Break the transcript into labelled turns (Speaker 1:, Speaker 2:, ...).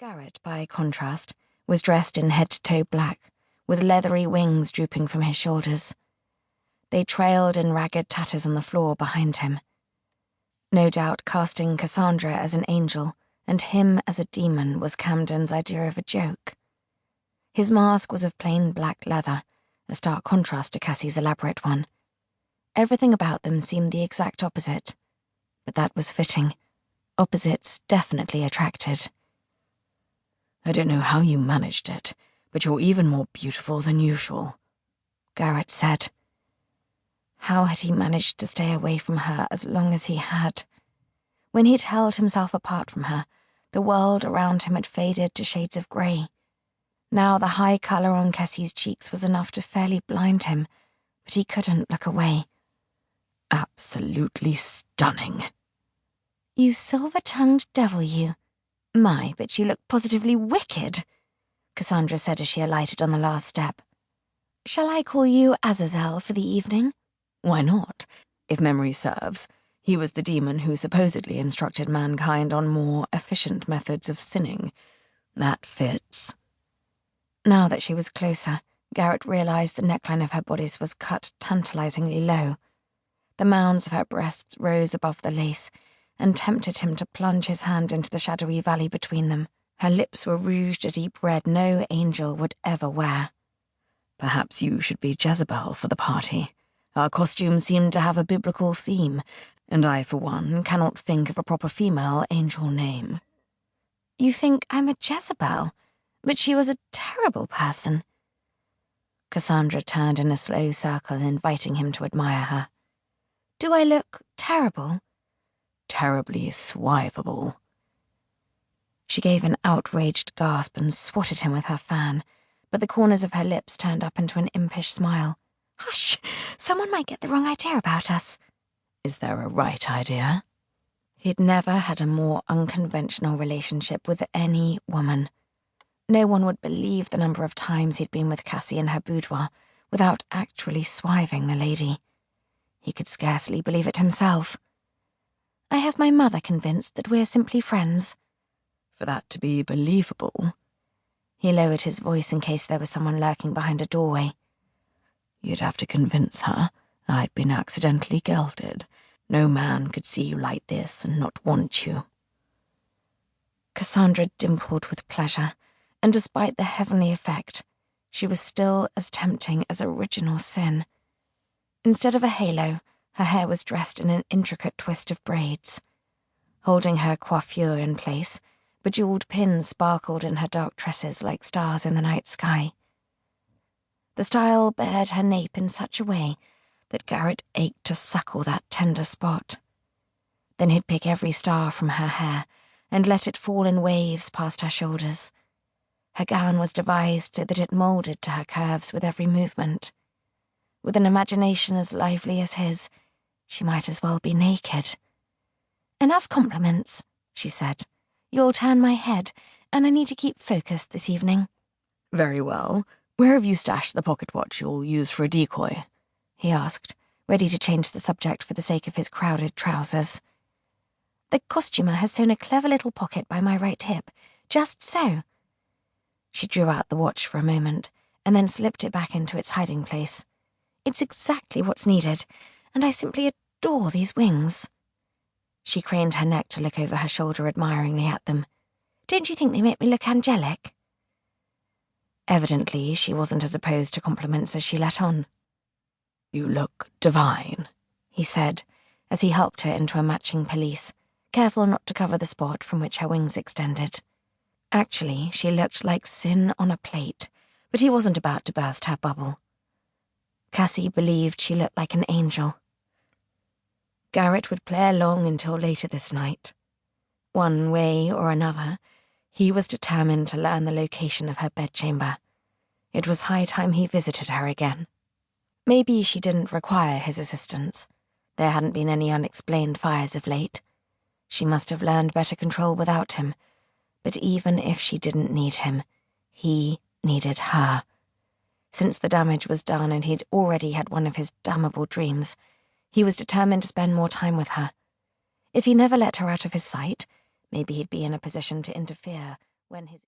Speaker 1: Garrett, by contrast, was dressed in head-to-toe black, with leathery wings drooping from his shoulders. They trailed in ragged tatters on the floor behind him. No doubt casting Cassandra as an angel and him as a demon was Camden's idea of a joke. His mask was of plain black leather, a stark contrast to Cassie's elaborate one. Everything about them seemed the exact opposite, but that was fitting. Opposites definitely attracted.
Speaker 2: I don't know how you managed it, but you're even more beautiful than usual,
Speaker 1: Garrett said. How had he managed to stay away from her as long as he had? When he'd held himself apart from her, the world around him had faded to shades of grey. Now the high colour on Cassie's cheeks was enough to fairly blind him, but he couldn't look away.
Speaker 2: Absolutely stunning.
Speaker 1: You silver-tongued devil, you. My, but you look positively wicked, Cassandra said as she alighted on the last step. Shall I call you Azazel for the evening?
Speaker 2: Why not? If memory serves, he was the demon who supposedly instructed mankind on more efficient methods of sinning. That fits.
Speaker 1: Now that she was closer, Garrett realized the neckline of her bodice was cut tantalizingly low. The mounds of her breasts rose above the lace, and tempted him to plunge his hand into the shadowy valley between them. Her lips were rouged a deep red no angel would ever wear.
Speaker 2: Perhaps you should be Jezebel for the party. Our costumes seem to have a biblical theme, and I, for one, cannot think of a proper female angel name.
Speaker 1: You think I'm a Jezebel? But she was a terrible person. Cassandra turned in a slow circle, inviting him to admire her. Do I look terrible?
Speaker 2: Terribly swiveable.
Speaker 1: She gave an outraged gasp and swatted him with her fan, but the corners of her lips turned up into an impish smile. Hush! Someone might get the wrong idea about us.
Speaker 2: Is there a right idea?
Speaker 1: He'd never had a more unconventional relationship with any woman. No one would believe the number of times he'd been with Cassie in her boudoir without actually swiving the lady. He could scarcely believe it himself. I have my mother convinced that we're simply friends.
Speaker 2: For that to be believable.
Speaker 1: He lowered his voice in case there was someone lurking behind a doorway.
Speaker 2: You'd have to convince her I'd been accidentally gelded. No man could see you like this and not want you.
Speaker 1: Cassandra dimpled with pleasure, and despite the heavenly effect, she was still as tempting as original sin. Instead of a halo, her hair was dressed in an intricate twist of braids. Holding her coiffure in place, bejeweled pins sparkled in her dark tresses like stars in the night sky. The style bared her nape in such a way that Garrett ached to suckle that tender spot. Then he'd pick every star from her hair and let it fall in waves past her shoulders. Her gown was devised so that it moulded to her curves with every movement. With an imagination as lively as his, she might as well be naked. Enough compliments, she said. You'll turn my head, and I need to keep focused this evening.
Speaker 2: Very well. Where have you stashed the pocket watch you'll use for a decoy?
Speaker 1: He asked, ready to change the subject for the sake of his crowded trousers. The costumer has sewn a clever little pocket by my right hip, just so. She drew out the watch for a moment, and then slipped it back into its hiding place. It's exactly what's needed, and I simply adore these wings. She craned her neck to look over her shoulder admiringly at them. Don't you think they make me look angelic? Evidently, she wasn't as opposed to compliments as she let on.
Speaker 2: You look divine,
Speaker 1: he said, as he helped her into a matching pelisse, careful not to cover the spot from which her wings extended. Actually, she looked like sin on a plate, but he wasn't about to burst her bubble. Cassie believed she looked like an angel. Garrett would play along until later this night. One way or another, he was determined to learn the location of her bedchamber. It was high time he visited her again. Maybe she didn't require his assistance. There hadn't been any unexplained fires of late. She must have learned better control without him. But even if she didn't need him, he needed her. Since the damage was done and he'd already had one of his damnable dreams, he was determined to spend more time with her. If he never let her out of his sight, maybe he'd be in a position to interfere when his